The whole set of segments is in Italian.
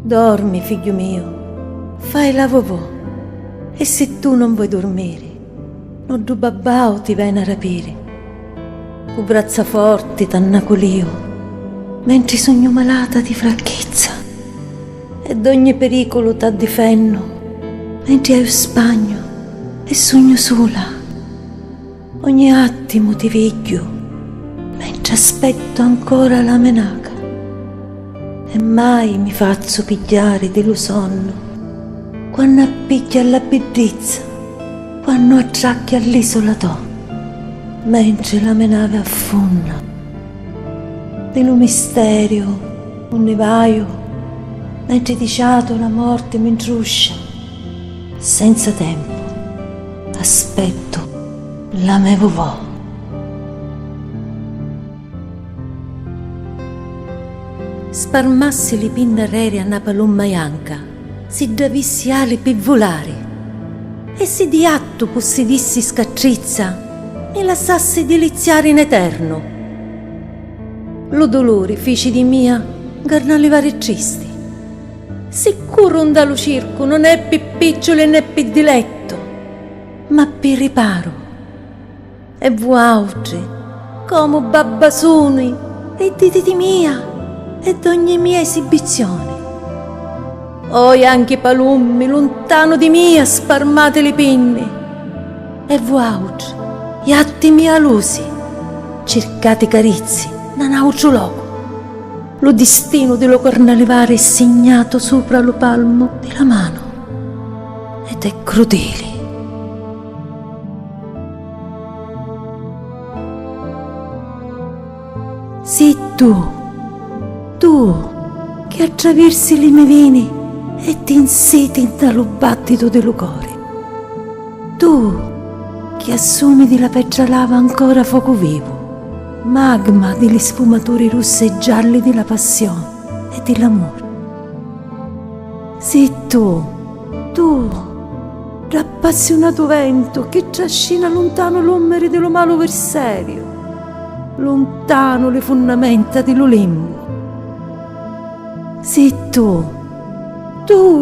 Dormi, figlio mio, fai la vovò. E se tu non vuoi dormire, non du babbao ti viene a rapire. Tu braccia forti t'annacolio, mentre sogno malata di franchezza. E d'ogni pericolo t'addifenno, mentre hai spagno e sogno sola. Ogni attimo ti veglio, mentre aspetto ancora la menaca. E mai mi faccio pigliare dello sonno, quando appicchia alla bellezza, quando attracchi all'isola to, mentre la menave affonda. Dello misterio, un nevaio, mentre diciato la morte mi intruscia. Senza tempo, aspetto la me vovò. Sparmassi li pinnarreri a una palomma bianca, si davissi ali per volare, e se di atto possedissi scaccizza, mi lasassi deliziare in eterno. Lo dolore feci di mia garnalivare tristi. Sicuro un dallo circo non è più piccolo né più diletto, ma per riparo. E vuautri, come babbasoni, e dite di mia, e d'ogni mia esibizione. Oi anche palummi lontano di mia sparmate le pinne, e vuautri, gli attimi alusi, cercate carizzi da un altro loco. Lo destino dello carnalivare è segnato sopra lo palmo della mano, ed è crudele. Sì, tu che attraversi le mie vene e ti inseti dallo battito dello cuore. Tu che assumi della petra lava ancora fuoco vivo, magma delle sfumature rosse e gialle della passione e dell'amore. Sì, tu, l'appassionato vento che trascina lontano l'ombere dello malo verserio, lontano le fondamenta dell'Olimpo. Sì, tu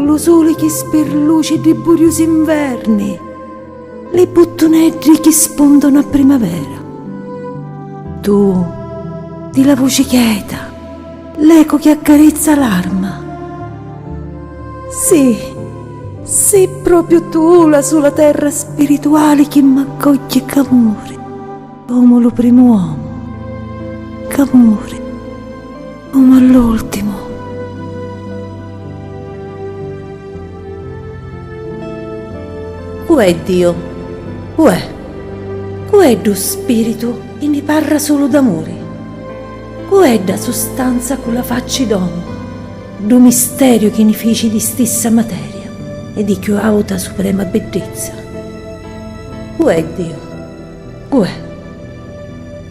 lo sole che sperluce dei buriosi inverni, le buttoneggi che spuntano a primavera. Tu, di la voce quieta, l'eco che accarezza l'arma. Sì, proprio tu, la sola terra spirituale che m'accoglie c'amore, come lo primo uomo, c'amore, come all'ultimo. Uè Dio, uè do spirito e ne parla solo d'amore, uè da sostanza con la faccia d'uomo, do misterio che ne feci di stessa materia e di più alta suprema bellezza. Uè Dio,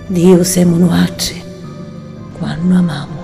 Dio siamo noi quando amiamo.